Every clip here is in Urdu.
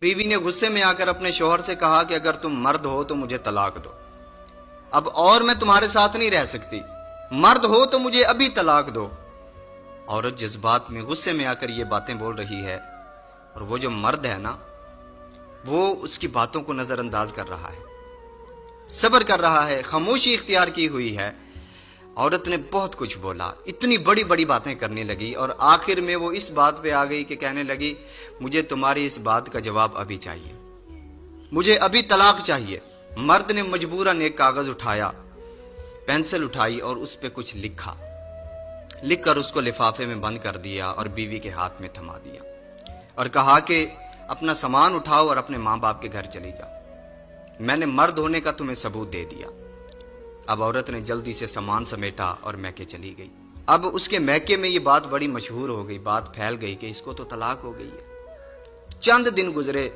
بیوی نے غصے میں آ کر اپنے شوہر سے کہا کہ اگر تم مرد ہو تو مجھے طلاق دو، اب اور میں تمہارے ساتھ نہیں رہ سکتی، مرد ہو تو مجھے ابھی طلاق دو۔ عورت جذبات میں غصے میں آ کر یہ باتیں بول رہی ہے، اور وہ جو مرد ہے نا، وہ اس کی باتوں کو نظر انداز کر رہا ہے، صبر کر رہا ہے، خاموشی اختیار کی ہوئی ہے۔ عورت نے بہت کچھ بولا، اتنی بڑی بڑی باتیں کرنے لگی، اور آخر میں وہ اس بات پہ آ گئی کہ کہنے لگی مجھے تمہاری اس بات کا جواب ابھی چاہیے، مجھے ابھی طلاق چاہیے۔ مرد نے مجبوراً ایک کاغذ اٹھایا، پینسل اٹھائی اور اس پہ کچھ لکھا، لکھ کر اس کو لفافے میں بند کر دیا اور بیوی کے ہاتھ میں تھما دیا، اور کہا کہ اپنا سامان اٹھاؤ اور اپنے ماں باپ کے گھر چلی جاؤ، میں نے مرد ہونے کا تمہیں ثبوت دے دیا۔ اب عورت نے جلدی سے سامان سمیٹا اور میکے چلی گئی۔ اب اس کے میکے میں یہ بات بڑی مشہور ہو گئی، بات پھیل گئی کہ اس کو تو طلاق ہو گئی ہے۔ چند دن گزرے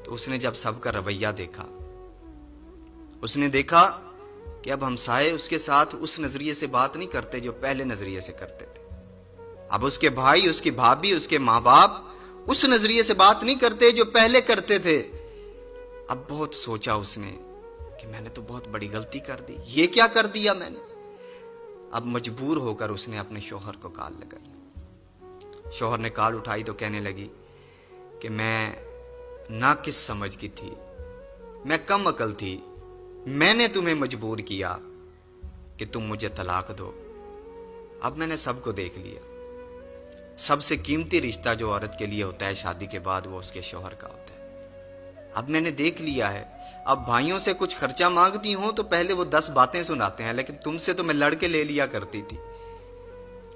تو اس نے جب سب کا رویہ دیکھا، اس نے دیکھا کہ اب ہمسائے اس کے ساتھ اس نظریے سے بات نہیں کرتے جو پہلے نظریے سے کرتے تھے، اب اس کے بھائی، اس کی بھابھی، اس کے ماں باپ اس نظریے سے بات نہیں کرتے جو پہلے کرتے تھے۔ اب بہت سوچا اس نے کہ میں نے تو بہت بڑی غلطی کر دی، یہ کیا کر دیا میں نے۔ اب مجبور ہو کر اس نے اپنے شوہر کو کال لگائی۔ شوہر نے کال اٹھائی تو کہنے لگی کہ میں ناقص سمجھ کی تھی، میں کم عقل تھی، میں نے تمہیں مجبور کیا کہ تم مجھے طلاق دو۔ اب میں نے سب کو دیکھ لیا، سب سے قیمتی رشتہ جو عورت کے لیے ہوتا ہے شادی کے بعد وہ اس کے شوہر کا ہوتا ہے۔ اب میں نے دیکھ لیا ہے، اب بھائیوں سے کچھ خرچہ مانگتی ہوں تو پہلے وہ 10 باتیں سناتے ہیں، لیکن تم سے تو میں لڑ کے لے لیا کرتی تھی۔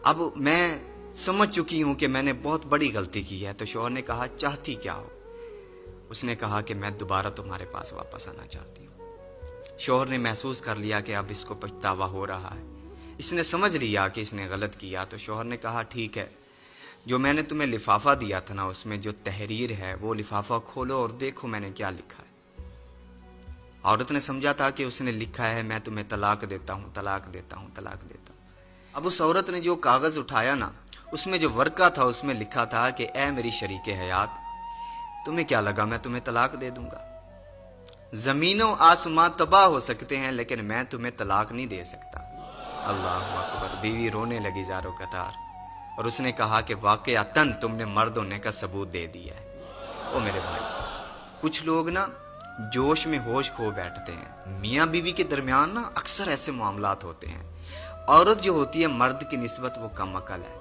اب میں سمجھ چکی ہوں کہ میں نے بہت بڑی غلطی کی ہے۔ تو شوہر نے کہا چاہتی کیا ہو؟ اس نے کہا کہ میں دوبارہ تمہارے پاس واپس آنا چاہتی ہوں۔ شوہر نے محسوس کر لیا کہ اب اس کو پچھتاوا ہو رہا ہے، اس نے سمجھ لیا کہ اس نے غلط کیا۔ تو شوہر نے کہا ٹھیک ہے، جو میں نے تمہیں لفافہ دیا تھا نا، اس میں جو تحریر ہے وہ لفافہ کھولو اور دیکھو میں نے کیا لکھا ہے۔ عورت نے سمجھا تھا کہ اس نے لکھا ہے میں تمہیں طلاق دیتا ہوں، طلاق دیتا ہوں، طلاق دیتا ہوں۔ اب اس عورت نے جو کاغذ اٹھایا نا، اس میں جو ورقہ تھا اس میں لکھا تھا کہ اے میری شریک حیات، تمہیں کیا لگا میں تمہیں طلاق دے دوں گا؟ زمین و آسمان تباہ ہو سکتے ہیں لیکن میں تمہیں طلاق نہیں دے سکتا۔ اللہ اکبر۔ بیوی رونے لگی زاروں قطار، اور اس نے کہا کہ واقعتاً تم نے مرد ہونے کا ثبوت دے دیا ہے۔ او میرے بھائی، کچھ لوگ نا جوش میں ہوش کھو بیٹھتے ہیں۔ میاں بیوی کے درمیان نا اکثر ایسے معاملات ہوتے ہیں۔ عورت جو ہوتی ہے مرد کی نسبت وہ کم عقل ہے،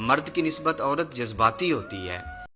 مرد کی نسبت عورت جذباتی ہوتی ہے،